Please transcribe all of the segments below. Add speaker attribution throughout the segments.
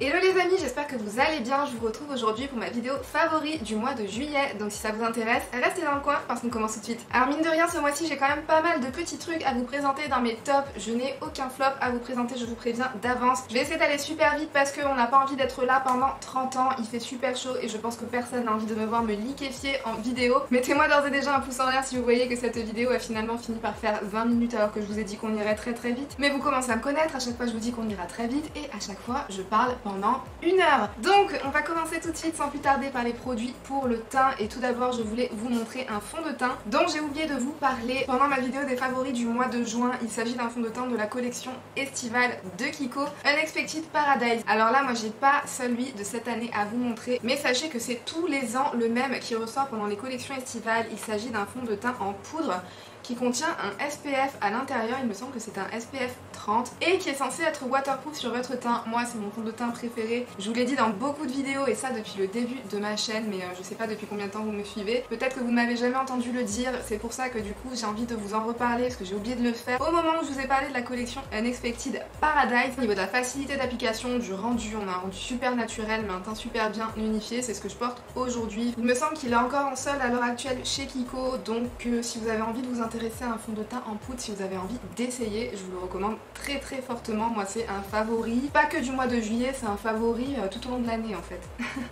Speaker 1: Hello les amis, j'espère que vous allez bien. Je vous retrouve aujourd'hui pour ma vidéo favori du mois de juillet. Donc si ça vous intéresse, restez dans le coin parce qu'on commence tout de suite. Alors mine de rien, ce mois-ci j'ai quand même pas mal de petits trucs à vous présenter dans mes tops. Je n'ai aucun flop à vous présenter, je vous préviens d'avance. Je vais essayer d'aller super vite parce qu'on n'a pas envie d'être là pendant 30 ans. Il fait super chaud et je pense que personne n'a envie de me voir me liquéfier en vidéo. Mettez-moi d'ores et déjà un pouce en l'air si vous voyez que cette vidéo a finalement fini par faire 20 minutes alors que je vous ai dit qu'on irait très vite. Mais vous commencez à me connaître, à chaque fois je vous dis qu'on ira très vite et à chaque fois je parle pendant une heure. Donc on va commencer tout de suite sans plus tarder par les produits pour le teint. Et tout d'abord je voulais vous montrer un fond de teint dont j'ai oublié de vous parler pendant ma vidéo des favoris du mois de juin. Il s'agit d'un fond de teint de la collection estivale de Kiko, Unexpected Paradise. Alors là moi j'ai pas celui de cette année à vous montrer, mais sachez que c'est tous les ans le même qui ressort pendant les collections estivales. Il s'agit d'un fond de teint en poudre qui contient un SPF à l'intérieur, il me semble que c'est un SPF 30 et qui est censé être waterproof sur votre teint. Moi c'est mon fond de teint préféré, je vous l'ai dit dans beaucoup de vidéos et ça depuis le début de ma chaîne, mais je sais pas depuis combien de temps vous me suivez, peut-être que vous m'avez jamais entendu le dire, c'est pour ça que du coup j'ai envie de vous en reparler parce que j'ai oublié de le faire au moment où je vous ai parlé de la collection Unexpected Paradise. Au niveau de la facilité d'application, du rendu, on a un rendu super naturel mais un teint super bien unifié, c'est ce que je porte aujourd'hui. Il me semble qu'il est encore en solde à l'heure actuelle chez Kiko, donc si vous avez envie de vous intéresser à un fond de teint en poudre, si vous avez envie d'essayer, je vous le recommande très fortement. Moi c'est un favori, pas que du mois de juillet, c'est un favori tout au long de l'année en fait.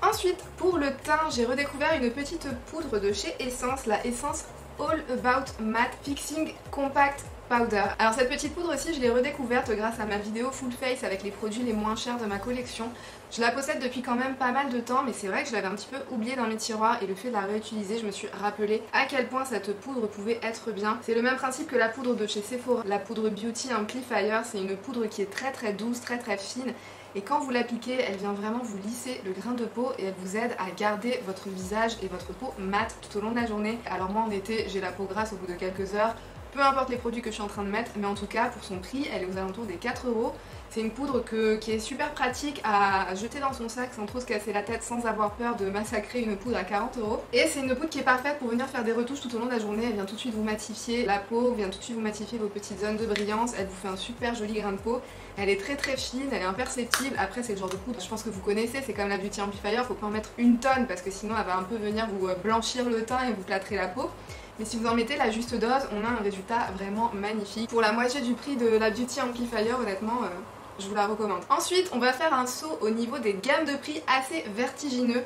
Speaker 1: Ensuite pour le teint, j'ai redécouvert une petite poudre de chez Essence, la Essence All About Matte Fixing Compact Powder. Alors cette petite poudre aussi je l'ai redécouverte grâce à ma vidéo full face avec les produits les moins chers de ma collection. Je la possède depuis quand même pas mal de temps, mais c'est vrai que je l'avais un petit peu oubliée dans mes tiroirs et le fait de la réutiliser, je me suis rappelé à quel point cette poudre pouvait être bien. C'est le même principe que la poudre de chez Sephora, la poudre Beauty Amplifier. C'est une poudre qui est très douce, très fine. Et quand vous l'appliquez, elle vient vraiment vous lisser le grain de peau et elle vous aide à garder votre visage et votre peau mate tout au long de la journée. Alors moi en été, j'ai la peau grasse au bout de quelques heures. Peu importe les produits que je suis en train de mettre, mais en tout cas pour son prix elle est aux alentours des 4 €. C'est une poudre qui est super pratique à jeter dans son sac sans trop se casser la tête, sans avoir peur de massacrer une poudre à 40 €. Et c'est une poudre qui est parfaite pour venir faire des retouches tout au long de la journée. Elle vient tout de suite vous matifier la peau, vient tout de suite vous matifier vos petites zones de brillance. Elle vous fait un super joli grain de peau. Elle est très fine, elle est imperceptible. Après c'est le genre de poudre, je pense que vous connaissez, c'est comme la Beauty Amplifier, faut pas en mettre une tonne parce que sinon elle va un peu venir vous blanchir le teint et vous plâtrer la peau. Mais si vous en mettez la juste dose, on a un résultat vraiment magnifique. Pour la moitié du prix de la Beauty Amplifier, honnêtement, je vous la recommande. Ensuite, on va faire un saut au niveau des gammes de prix assez vertigineux.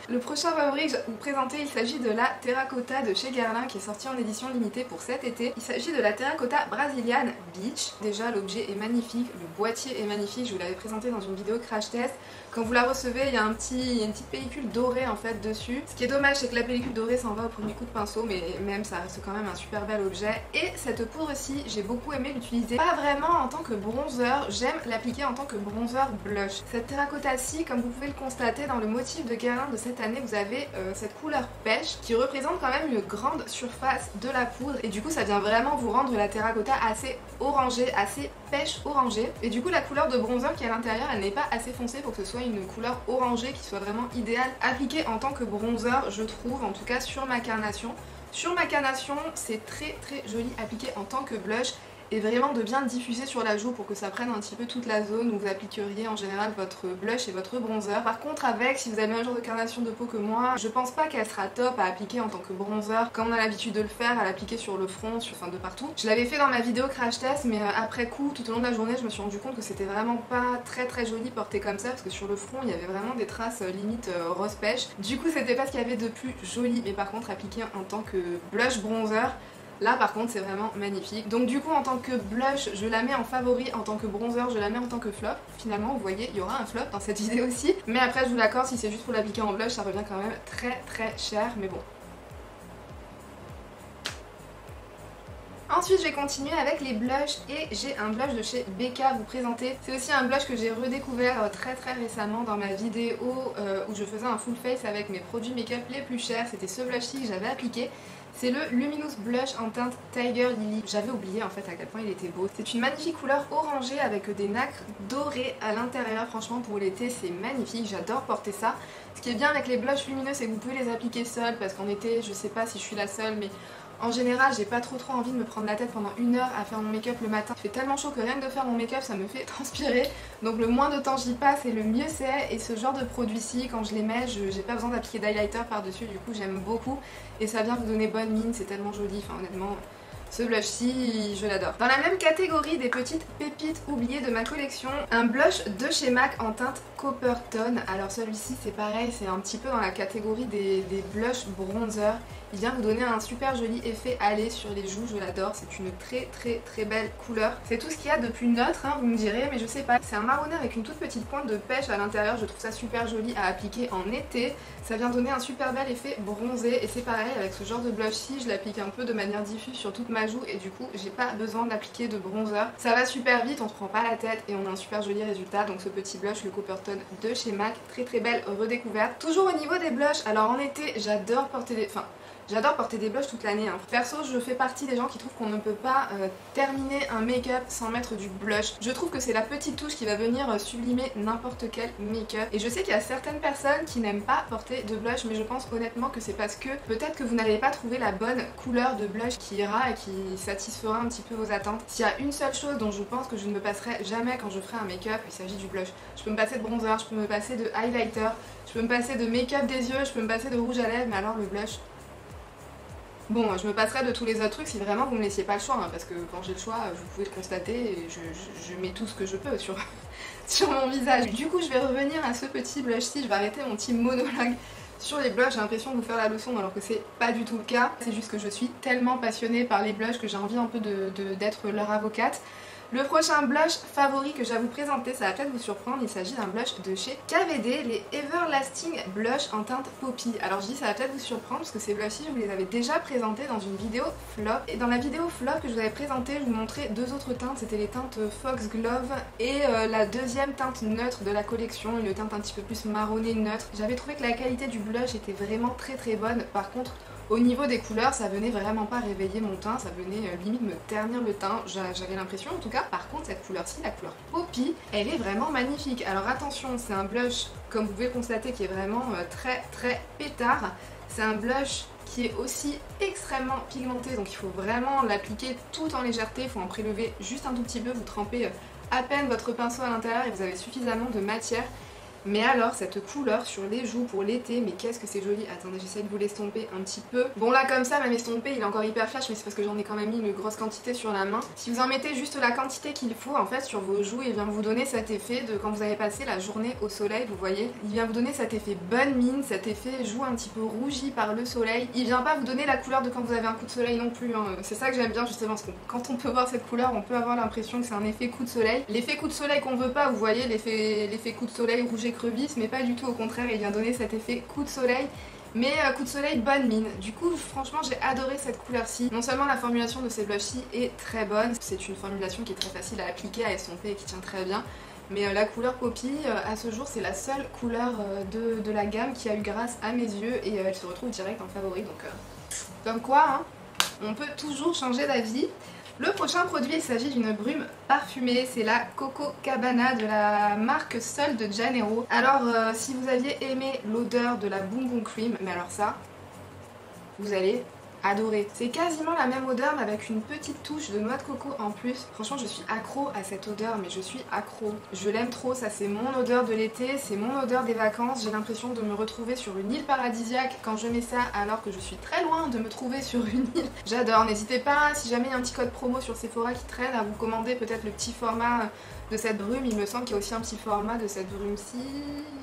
Speaker 1: Le prochain favori que je vais vous présenter, il s'agit de la Terracotta de chez Guerlain qui est sortie en édition limitée pour cet été. Il s'agit de la Terracotta Brazilian Beach. Déjà, l'objet est magnifique, le boîtier est magnifique, je vous l'avais présenté dans une vidéo crash test. Quand vous la recevez, il y a une petite pellicule dorée en fait dessus. Ce qui est dommage, c'est que la pellicule dorée s'en va au premier coup de pinceau, mais même ça reste quand même un super bel objet. Et cette poudre-ci, j'ai beaucoup aimé l'utiliser. Pas vraiment en tant que bronzer, j'aime l'appliquer en tant que bronzer blush. Cette terracotta-ci, comme vous pouvez le constater dans le motif de Guerlain de cette année, vous avez cette couleur pêche qui représente quand même une grande surface de la poudre. Et du coup, ça vient vraiment vous rendre la terracotta assez orangée, assez pêche orangée. Et du coup, la couleur de bronzer qui est à l'intérieur, elle n'est pas assez foncée pour que ce soit une couleur orangée qui soit vraiment idéale appliquée en tant que bronzer, je trouve, en tout cas sur ma carnation. Sur ma carnation, c'est très joli appliqué en tant que blush et vraiment de bien diffuser sur la joue pour que ça prenne un petit peu toute la zone où vous appliqueriez en général votre blush et votre bronzer. Par contre avec, si vous avez le même genre de carnation de peau que moi, je pense pas qu'elle sera top à appliquer en tant que bronzer comme on a l'habitude de le faire, à l'appliquer sur le front, enfin de partout. Je l'avais fait dans ma vidéo crash test, mais après coup, tout au long de la journée, je me suis rendu compte que c'était vraiment pas très joli porté comme ça parce que sur le front il y avait vraiment des traces limite rose pêche. Du coup c'était pas ce qu'il y avait de plus joli, mais par contre appliqué en tant que blush bronzer, là par contre c'est vraiment magnifique. Donc du coup en tant que blush je la mets en favori, en tant que bronzer je la mets en tant que flop. Finalement vous voyez il y aura un flop dans cette vidéo aussi. Mais après je vous l'accorde, si c'est juste pour l'appliquer en blush ça revient quand même très cher, mais bon. Ensuite je vais continuer avec les blushs et j'ai un blush de chez BK à vous présenter. C'est aussi un blush que j'ai redécouvert très récemment dans ma vidéo où je faisais un full face avec mes produits make-up les plus chers. C'était ce blush-ci que j'avais appliqué. C'est le Luminous Blush en teinte Tiger Lily. J'avais oublié en fait à quel point il était beau. C'est une magnifique couleur orangée avec des nacres dorées à l'intérieur. Franchement pour l'été c'est magnifique, j'adore porter ça. Ce qui est bien avec les blushs lumineux c'est que vous pouvez les appliquer seuls parce qu'en été je sais pas si je suis la seule mais En général, j'ai pas trop envie de me prendre la tête pendant 1 heure à faire mon make-up le matin. Il fait tellement chaud que rien que de faire mon make-up ça me fait transpirer. Donc le moins de temps j'y passe et le mieux c'est. Et ce genre de produit-ci, quand je les mets, j'ai pas besoin d'appliquer d'highlighter par-dessus. Du coup j'aime beaucoup et ça vient vous donner bonne mine, c'est tellement joli. Enfin honnêtement, ce blush-ci, je l'adore. Dans la même catégorie des petites pépites oubliées de ma collection, un blush de chez MAC en teinte Coppertone. Alors celui-ci c'est pareil, c'est un petit peu dans la catégorie des blushs bronzer. Il vient vous donner un super joli effet allé sur les joues, je l'adore, c'est une très belle couleur. C'est tout ce qu'il y a de plus neutre, hein, vous me direz, mais je sais pas. C'est un marronné avec une toute petite pointe de pêche à l'intérieur, je trouve ça super joli à appliquer en été. Ça vient donner un super bel effet bronzé et c'est pareil avec ce genre de blush-ci, je l'applique un peu de manière diffuse sur toute ma joue et du coup j'ai pas besoin d'appliquer de bronzer. Ça va super vite, on se prend pas la tête et on a un super joli résultat. Donc ce petit blush, le Coppertone de chez MAC, très belle redécouverte. Toujours au niveau des blushs, alors en été j'adore porter des... J'adore porter des blushs toute l'année. Perso, je fais partie des gens qui trouvent qu'on ne peut pas terminer un make-up sans mettre du blush. Je trouve que c'est la petite touche qui va venir sublimer n'importe quel make-up. Et je sais qu'il y a certaines personnes qui n'aiment pas porter de blush, mais je pense honnêtement que c'est parce que peut-être que vous n'allez pas trouver la bonne couleur de blush qui ira et qui satisfera un petit peu vos attentes. S'il y a une seule chose dont je pense que je ne me passerai jamais quand je ferai un make-up, il s'agit du blush. Je peux me passer de bronzer, je peux me passer de highlighter, je peux me passer de make-up des yeux, je peux me passer de rouge à lèvres, mais alors le blush... Bon, je me passerai de tous les autres trucs si vraiment vous me laissiez pas le choix, hein, parce que quand j'ai le choix, vous pouvez le constater, et je mets tout ce que je peux sur, sur mon visage. Du coup, je vais revenir à ce petit blush-ci, je vais arrêter mon petit monologue sur les blushs. J'ai l'impression de vous faire la leçon alors que c'est pas du tout le cas. C'est juste que je suis tellement passionnée par les blushs que j'ai envie un peu d'être leur avocate. Le prochain blush favori que je vais vous présenter, ça va peut-être vous surprendre, il s'agit d'un blush de chez KVD, les Everlasting Blush en teinte Poppy. Alors je dis ça va peut-être vous surprendre parce que ces blushs-ci je vous les avais déjà présentés dans une vidéo flop. Et dans la vidéo flop que je vous avais présentée, je vous montrais deux autres teintes, c'était les teintes Foxglove et la deuxième teinte neutre de la collection, une teinte un petit peu plus marronnée neutre. J'avais trouvé que la qualité du blush était vraiment très bonne, par contre au niveau des couleurs, ça venait vraiment pas réveiller mon teint, ça venait limite me ternir le teint, j'avais l'impression en tout cas. Par contre cette couleur-ci, la couleur Poppy, elle est vraiment magnifique. Alors attention, c'est un blush, comme vous pouvez constater, qui est vraiment très pétard. C'est un blush qui est aussi extrêmement pigmenté, donc il faut vraiment l'appliquer tout en légèreté, il faut en prélever juste un tout petit peu, vous trempez à peine votre pinceau à l'intérieur et vous avez suffisamment de matière. Mais alors cette couleur sur les joues pour l'été, mais qu'est-ce que c'est joli. Attendez, j'essaie de vous l'estomper un petit peu. Bon là comme ça, même estompé, il est encore hyper flash, mais c'est parce que j'en ai quand même mis une grosse quantité sur la main. Si vous en mettez juste la quantité qu'il faut en fait sur vos joues, il vient vous donner cet effet de quand vous avez passé la journée au soleil, vous voyez. Il vient vous donner cet effet bonne mine, cet effet joue un petit peu rougi par le soleil. Il vient pas vous donner la couleur de quand vous avez un coup de soleil non plus, hein. C'est ça que j'aime bien justement, parce que quand on peut voir cette couleur, on peut avoir l'impression que c'est un effet coup de soleil. L'effet coup de soleil qu'on veut pas, vous voyez, l'effet coup de soleil rouge écrevisse, mais pas du tout, au contraire, il vient donner cet effet coup de soleil, mais coup de soleil bonne mine. Du coup franchement j'ai adoré cette couleur-ci. Non seulement la formulation de ces blushs-ci est très bonne, c'est une formulation qui est très facile à appliquer, à estomper et qui tient très bien, mais la couleur Poppy à ce jour c'est la seule couleur de la gamme qui a eu grâce à mes yeux et elle se retrouve direct en favori, donc comme quoi hein, on peut toujours changer d'avis. Le prochain produit, il s'agit d'une brume parfumée, c'est la Coco Cabana de la marque Sol de Janeiro. Alors si vous aviez aimé l'odeur de la Bonbon Cream, mais alors ça, vous allez adorer. C'est quasiment la même odeur mais avec une petite touche de noix de coco en plus. Franchement je suis accro à cette odeur, mais je suis accro. Je l'aime trop, ça c'est mon odeur de l'été, c'est mon odeur des vacances. J'ai l'impression de me retrouver sur une île paradisiaque quand je mets ça alors que je suis très loin de me trouver sur une île. J'adore, n'hésitez pas, si jamais il y a un petit code promo sur Sephora qui traîne, à vous commander peut-être le petit format de cette brume. Il me semble qu'il y a aussi un petit format de cette brume-ci,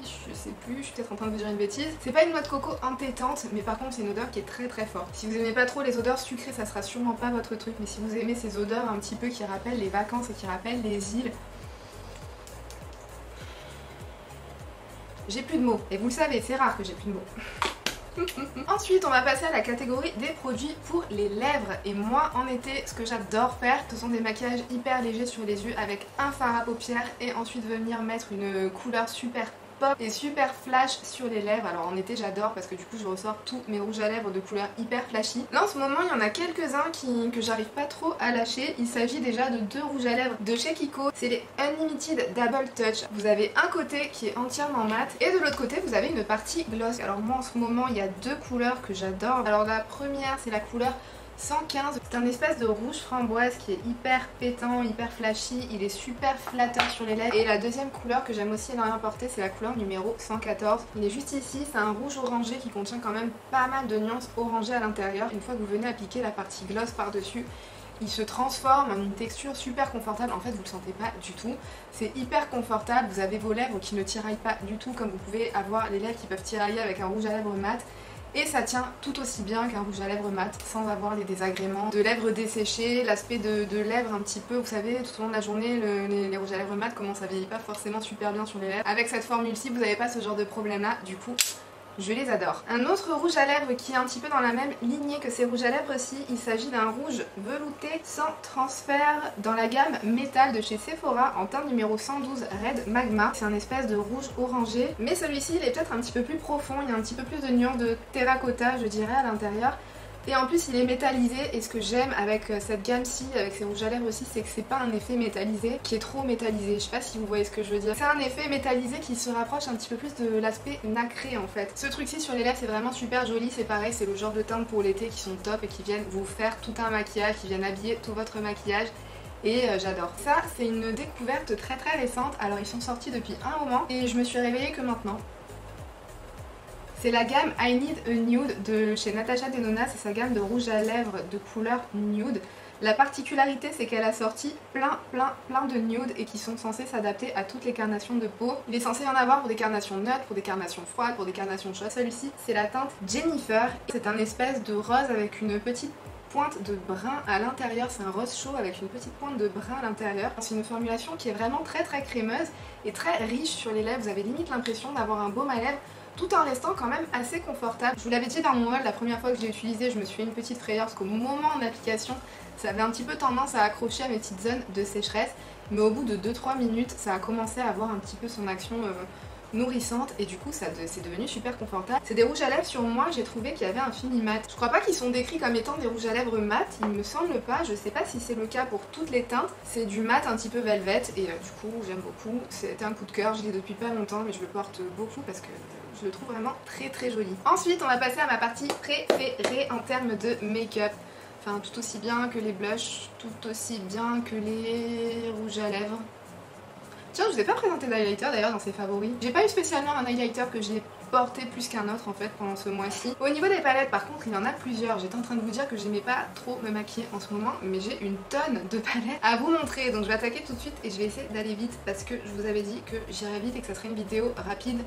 Speaker 1: je sais plus, je suis peut-être en train de vous dire une bêtise. C'est pas une noix de coco entêtante, mais par contre c'est une odeur qui est très forte. Si vous aimez pas trop les odeurs sucrées, ça sera sûrement pas votre truc, mais si vous aimez ces odeurs un petit peu qui rappellent les vacances et qui rappellent les îles, j'ai plus de mots. Et vous le savez, c'est rare que j'ai plus de mots. Ensuite on va passer à la catégorie des produits pour les lèvres. Et moi en été ce que j'adore faire, ce sont des maquillages hyper légers sur les yeux avec un fard à paupières et ensuite venir mettre une couleur super pop et super flash sur les lèvres. Alors en été j'adore parce que du coup je ressors tous mes rouges à lèvres de couleur hyper flashy. Là en ce moment il y en a quelques-uns que j'arrive pas trop à lâcher. Il s'agit déjà de deux rouges à lèvres de chez Kiko. C'est les Unlimited Double Touch. Vous avez un côté qui est entièrement mat et de l'autre côté vous avez une partie gloss. Alors moi en ce moment il y a deux couleurs que j'adore. Alors la première c'est la couleur 115. C'est un espèce de rouge framboise qui est hyper pétant, hyper flashy, il est super flatteur sur les lèvres. Et la deuxième couleur que j'aime aussi énormément porter, c'est la couleur numéro 114. Il est juste ici, c'est un rouge orangé qui contient quand même pas mal de nuances orangées à l'intérieur. Une fois que vous venez appliquer la partie gloss par-dessus, il se transforme en une texture super confortable. En fait, vous le sentez pas du tout. C'est hyper confortable. Vous avez vos lèvres qui ne tiraillent pas du tout, comme vous pouvez avoir les lèvres qui peuvent tirailler avec un rouge à lèvres mat. Et ça tient tout aussi bien qu'un rouge à lèvres mat, sans avoir les désagréments de lèvres desséchées, l'aspect de lèvres un petit peu, vous savez, tout au long de la journée, les rouges à lèvres mat, comment ça vieillit pas forcément super bien sur les lèvres. Avec cette formule-ci, vous n'avez pas ce genre de problème là, du coup, je les adore. Un autre rouge à lèvres qui est un petit peu dans la même lignée que ces rouges à lèvres-ci, il s'agit d'un rouge velouté sans transfert dans la gamme métal de chez Sephora en teinte numéro 112 Red Magma. C'est un espèce de rouge orangé, mais celui-ci il est peut-être un petit peu plus profond, il y a un petit peu plus de nuances de terracotta je dirais à l'intérieur. Et en plus il est métallisé, et ce que j'aime avec cette gamme-ci, avec ces rouges à lèvres aussi, c'est que c'est pas un effet métallisé qui est trop métallisé. Je sais pas si vous voyez ce que je veux dire. C'est un effet métallisé qui se rapproche un petit peu plus de l'aspect nacré en fait. Ce truc-ci sur les lèvres c'est vraiment super joli, c'est pareil, c'est le genre de teintes pour l'été qui sont top et qui viennent vous faire tout un maquillage, qui viennent habiller tout votre maquillage. Et j'adore. Ça c'est une découverte très très récente, alors ils sont sortis depuis un moment et je me suis réveillée que maintenant. C'est la gamme I Need a Nude de chez Natasha Denona, c'est sa gamme de rouge à lèvres de couleur nude. La particularité c'est qu'elle a sorti plein de nudes et qui sont censés s'adapter à toutes les carnations de peau. Il est censé y en avoir pour des carnations neutres, pour des carnations froides, pour des carnations chaudes. Celui-ci c'est la teinte Jennifer, c'est un espèce de rose avec une petite pointe de brun à l'intérieur, c'est un rose chaud avec une petite pointe de brun à l'intérieur. C'est une formulation qui est vraiment très crémeuse et très riche sur les lèvres, vous avez limite l'impression d'avoir un baume à lèvres tout en restant quand même assez confortable. Je vous l'avais dit dans mon haul, la première fois que je l'ai utilisé, je me suis fait une petite frayeur parce qu'au moment de l'application, ça avait un petit peu tendance à accrocher à mes petites zones de sécheresse, mais au bout de 2-3 minutes, ça a commencé à avoir un petit peu son action nourrissante et du coup c'est devenu super confortable. C'est des rouges à lèvres, sur moi j'ai trouvé qu'il y avait un fini mat. Je crois pas qu'ils sont décrits comme étant des rouges à lèvres mat, il me semble pas, je sais pas si c'est le cas pour toutes les teintes. C'est du mat un petit peu velvet et du coup j'aime beaucoup. C'était un coup de cœur, je l'ai depuis pas longtemps mais je le porte beaucoup parce que je le trouve vraiment très joli. Ensuite on va passer à ma partie préférée en termes de make-up. Enfin tout aussi bien que les blushs, tout aussi bien que les rouges à lèvres. Tiens, je vous ai pas présenté d'highlighter d'ailleurs dans ces favoris. J'ai pas eu spécialement un highlighter que j'ai porté plus qu'un autre en fait pendant ce mois-ci. Au niveau des palettes par contre il y en a plusieurs. J'étais en train de vous dire que j'aimais pas trop me maquiller en ce moment, mais j'ai une tonne de palettes à vous montrer. Donc je vais attaquer tout de suite et je vais essayer d'aller vite parce que je vous avais dit que j'irais vite et que ça serait une vidéo rapide.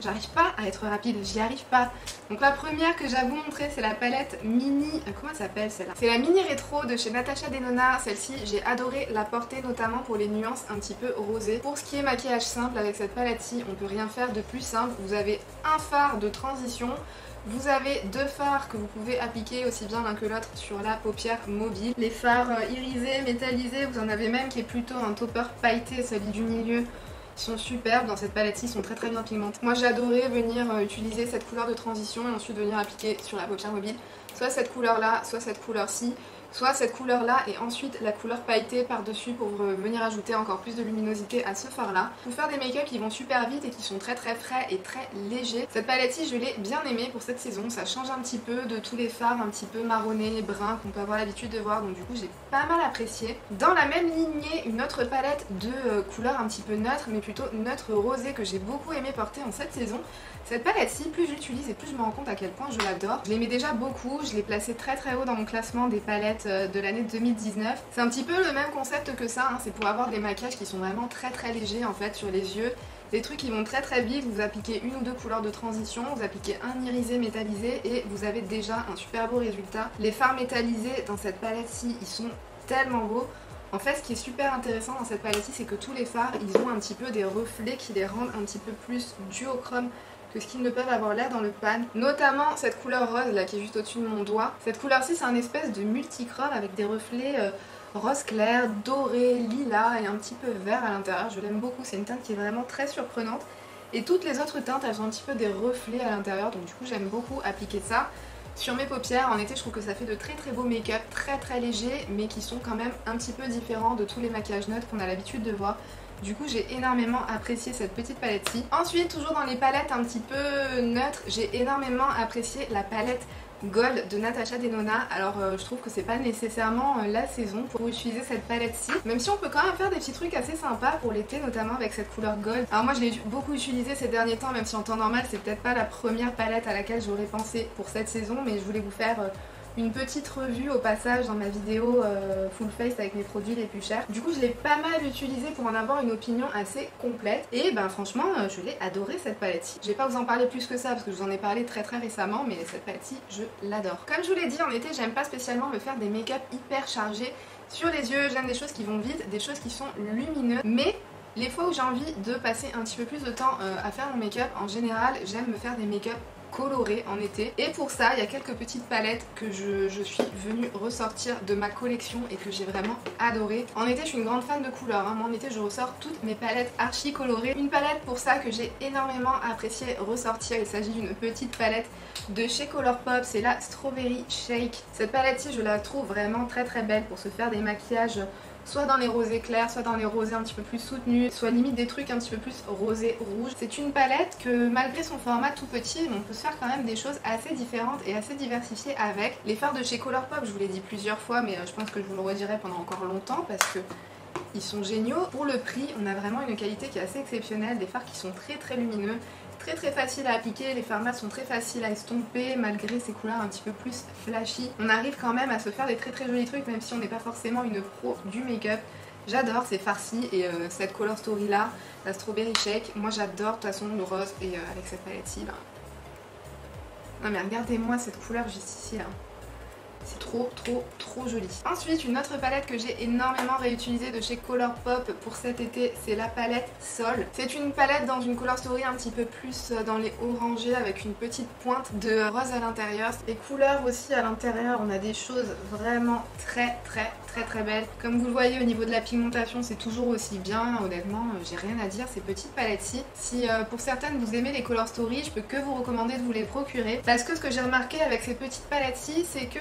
Speaker 1: J'arrive pas à être rapide, j'y arrive pas. Donc la première que j'ai à vous montrer c'est la palette mini, comment elle s'appelle celle-là? C'est la mini rétro de chez Natasha Denona. Celle-ci j'ai adoré la porter notamment pour les nuances un petit peu rosées. Pour ce qui est maquillage simple avec cette palette-ci, on peut rien faire de plus simple. Vous avez un fard de transition. Vous avez deux fards que vous pouvez appliquer aussi bien l'un que l'autre sur la paupière mobile. Les fards irisés, métallisés, vous en avez même qui est plutôt un topper pailleté, celui du milieu. Ils sont superbes dans cette palette-ci, ils sont très bien pigmentés. Moi j'ai adoré venir utiliser cette couleur de transition et ensuite venir appliquer sur la paupière mobile soit cette couleur là, soit cette couleur-ci, soit cette couleur là et ensuite la couleur pailletée par dessus pour venir ajouter encore plus de luminosité à ce fard là. Pour faire des make-up qui vont super vite et qui sont très frais et très légers. Cette palette-ci je l'ai bien aimée pour cette saison, ça change un petit peu de tous les fards un petit peu marronnés, bruns qu'on peut avoir l'habitude de voir, donc du coup j'ai pas mal apprécié. Dans la même lignée, une autre palette de couleurs un petit peu neutres mais plutôt neutre rosé que j'ai beaucoup aimé porter en cette saison. Cette palette-ci, plus je l'utilise et plus je me rends compte à quel point je l'adore. Je l'aimais déjà beaucoup, je l'ai placée très haut dans mon classement des palettes de l'année 2019. C'est un petit peu le même concept que ça, hein. C'est pour avoir des maquillages qui sont vraiment très légers en fait sur les yeux. Des trucs qui vont très vite, vous appliquez une ou deux couleurs de transition, vous appliquez un irisé métallisé et vous avez déjà un super beau résultat. Les fards métallisés dans cette palette-ci, ils sont tellement beaux. En fait, ce qui est super intéressant dans cette palette-ci, c'est que tous les fards, ils ont un petit peu des reflets qui les rendent un petit peu plus duochrome que ce qu'ils ne peuvent avoir l'air dans le pan. Notamment cette couleur rose là qui est juste au-dessus de mon doigt. Cette couleur-ci, c'est un espèce de multichrome avec des reflets rose clair, doré, lilas et un petit peu vert à l'intérieur. Je l'aime beaucoup, c'est une teinte qui est vraiment très surprenante. Et toutes les autres teintes, elles ont un petit peu des reflets à l'intérieur, donc du coup j'aime beaucoup appliquer ça sur mes paupières. En été, je trouve que ça fait de très beaux make-up, très légers, mais qui sont quand même un petit peu différents de tous les maquillages neutres qu'on a l'habitude de voir. Du coup j'ai énormément apprécié cette petite palette-ci. Ensuite, toujours dans les palettes un petit peu neutres, j'ai énormément apprécié la palette Gold de Natasha Denona. Alors je trouve que c'est pas nécessairement la saison pour utiliser cette palette-ci, même si on peut quand même faire des petits trucs assez sympas pour l'été, notamment avec cette couleur Gold. Alors moi je l'ai beaucoup utilisé ces derniers temps, même si en temps normal c'est peut-être pas la première palette à laquelle j'aurais pensé pour cette saison, mais je voulais vous faire une petite revue au passage dans ma vidéo full face avec mes produits les plus chers. Du coup je l'ai pas mal utilisé pour en avoir une opinion assez complète et ben franchement je l'ai adoré cette palette-ci. Je vais pas vous en parler plus que ça parce que je vous en ai parlé très récemment, mais cette palette-ci je l'adore. Comme je vous l'ai dit, en été j'aime pas spécialement me faire des make-up hyper chargés sur les yeux, j'aime des choses qui vont vite, des choses qui sont lumineuses, mais les fois où j'ai envie de passer un petit peu plus de temps à faire mon make-up, en général j'aime me faire des make-up coloré en été, et pour ça il y a quelques petites palettes que je suis venue ressortir de ma collection et que j'ai vraiment adoré. En été je suis une grande fan de couleurs, hein. Moi en été je ressors toutes mes palettes archi colorées. Une palette pour ça que j'ai énormément apprécié ressortir, il s'agit d'une petite palette de chez Colourpop, c'est la Strawberry Shake. Cette palette-ci je la trouve vraiment très belle pour se faire des maquillages soit dans les rosés clairs, soit dans les rosés un petit peu plus soutenus, soit limite des trucs un petit peu plus rosés rouges. C'est une palette que malgré son format tout petit, on peut se faire quand même des choses assez différentes et assez diversifiées avec. Les fards de chez Colourpop, je vous l'ai dit plusieurs fois, mais je pense que je vous le redirai pendant encore longtemps parce que ils sont géniaux. Pour le prix, on a vraiment une qualité qui est assez exceptionnelle, des fards qui sont très lumineux, très facile à appliquer, les fards mat sont très faciles à estomper malgré ces couleurs un petit peu plus flashy. On arrive quand même à se faire des très jolis trucs même si on n'est pas forcément une pro du make-up. J'adore ces farcis et cette color story là, la Strawberry Shake, moi j'adore de toute façon le rose et avec cette palette-ci là. Non mais regardez-moi cette couleur juste ici là. C'est trop joli. Ensuite, une autre palette que j'ai énormément réutilisée de chez Colourpop pour cet été, c'est la palette Sol. C'est une palette dans une color story un petit peu plus dans les orangés avec une petite pointe de rose à l'intérieur. Les couleurs aussi à l'intérieur, on a des choses vraiment très belles. Comme vous le voyez au niveau de la pigmentation, c'est toujours aussi bien. Honnêtement, j'ai rien à dire, ces petites palettes-ci. Si pour certaines vous aimez les color story, je peux que vous recommander de vous les procurer. Parce que ce que j'ai remarqué avec ces petites palettes-ci, c'est que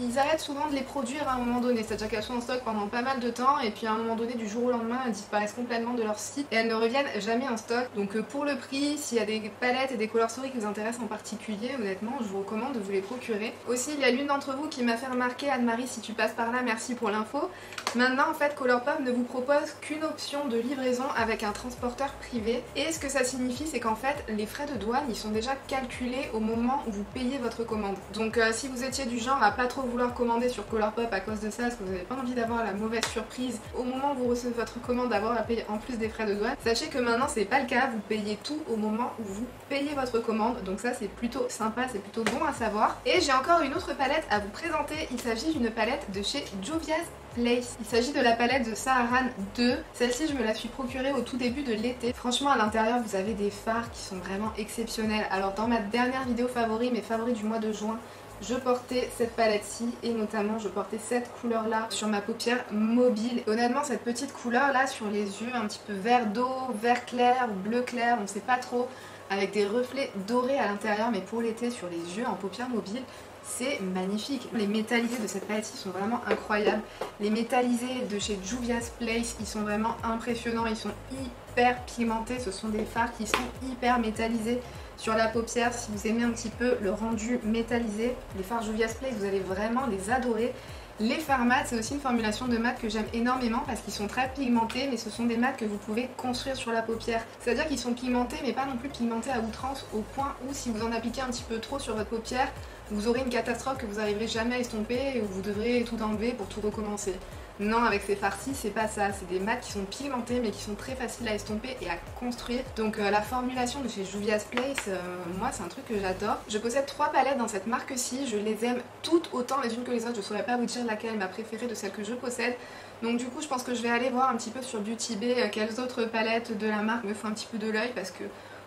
Speaker 1: ils arrêtent souvent de les produire à un moment donné, c'est-à-dire qu'elles sont en stock pendant pas mal de temps et puis à un moment donné du jour au lendemain elles disparaissent complètement de leur site et elles ne reviennent jamais en stock. Donc pour le prix, s'il y a des palettes et des color story qui vous intéressent en particulier, honnêtement je vous recommande de vous les procurer. Aussi il y a l'une d'entre vous qui m'a fait remarquer, Anne-Marie si tu passes par là, merci pour l'info. Maintenant en fait Colourpop ne vous propose qu'une option de livraison avec un transporteur privé et ce que ça signifie c'est qu'en fait les frais de douane ils sont déjà calculés au moment où vous payez votre commande. Donc si vous étiez du genre à pas trop vouloir commander sur Colourpop à cause de ça, parce que vous n'avez pas envie d'avoir la mauvaise surprise au moment où vous recevez votre commande d'avoir à payer en plus des frais de douane, sachez que maintenant c'est pas le cas, vous payez tout au moment où vous payez votre commande, donc ça c'est plutôt sympa, c'est plutôt bon à savoir. Et j'ai encore une autre palette à vous présenter, il s'agit d'une palette de chez Juvia's Place. Il s'agit de la palette de Saharan 2. Celle-ci je me la suis procurée au tout début de l'été. Franchement à l'intérieur vous avez des fards qui sont vraiment exceptionnels. Alors dans ma dernière vidéo favori, mes favoris du mois de juin, je portais cette palette-ci et notamment je portais cette couleur-là sur ma paupière mobile. Et honnêtement cette petite couleur-là sur les yeux, un petit peu vert d'eau, vert clair ou bleu clair, on ne sait pas trop, avec des reflets dorés à l'intérieur, mais pour l'été sur les yeux en paupière mobile, c'est magnifique. Les métallisés de cette palette-ci sont vraiment incroyables. Les métallisés de chez Juvia's Place, ils sont vraiment impressionnants, ils sont hyper pigmentés, ce sont des fards qui sont hyper métallisés. Sur la paupière, si vous aimez un petit peu le rendu métallisé, les fards Juvia's Place, vous allez vraiment les adorer. Les fards mat, c'est aussi une formulation de mat que j'aime énormément parce qu'ils sont très pigmentés, mais ce sont des mats que vous pouvez construire sur la paupière. C'est-à-dire qu'ils sont pigmentés, mais pas non plus pigmentés à outrance, au point où si vous en appliquez un petit peu trop sur votre paupière, vous aurez une catastrophe que vous n'arriverez jamais à estomper et où vous devrez tout enlever pour tout recommencer. Non, avec ces farcis, c'est pas ça. C'est des mats qui sont pigmentés mais qui sont très faciles à estomper et à construire. Donc la formulation de chez Juvia's Place, moi c'est un truc que j'adore. Je possède 3 palettes dans cette marque-ci. Je les aime toutes autant les unes que les autres. Je saurais pas vous dire laquelle est ma préférée de celles que je possède. Donc du coup je pense que je vais aller voir un petit peu sur Beauty Bay quelles autres palettes de la marque me font un petit peu de l'œil parce que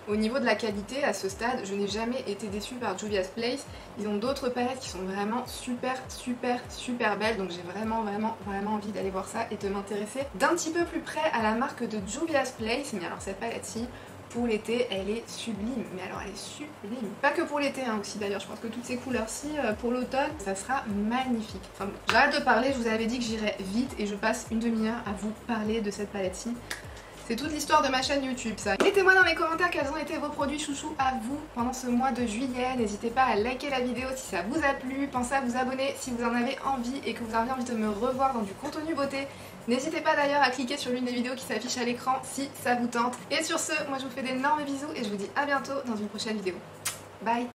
Speaker 1: au niveau de la qualité, à ce stade, je n'ai jamais été déçue par Juvia's Place. Ils ont d'autres palettes qui sont vraiment super belles. Donc j'ai vraiment envie d'aller voir ça et de m'intéresser d'un petit peu plus près à la marque de Juvia's Place. Mais alors cette palette-ci, pour l'été, elle est sublime. Mais alors elle est sublime. Pas que pour l'été hein, aussi d'ailleurs. Je pense que toutes ces couleurs-ci, pour l'automne, ça sera magnifique. Enfin bon, j'arrête de parler. Je vous avais dit que j'irais vite et je passe une demi-heure à vous parler de cette palette-ci. C'est toute l'histoire de ma chaîne YouTube ça. Mettez-moi dans les commentaires quels ont été vos produits chouchous à vous pendant ce mois de juillet. N'hésitez pas à liker la vidéo si ça vous a plu. Pensez à vous abonner si vous en avez envie et que vous avez envie de me revoir dans du contenu beauté. N'hésitez pas d'ailleurs à cliquer sur l'une des vidéos qui s'affiche à l'écran si ça vous tente. Et sur ce, moi je vous fais d'énormes bisous et je vous dis à bientôt dans une prochaine vidéo. Bye!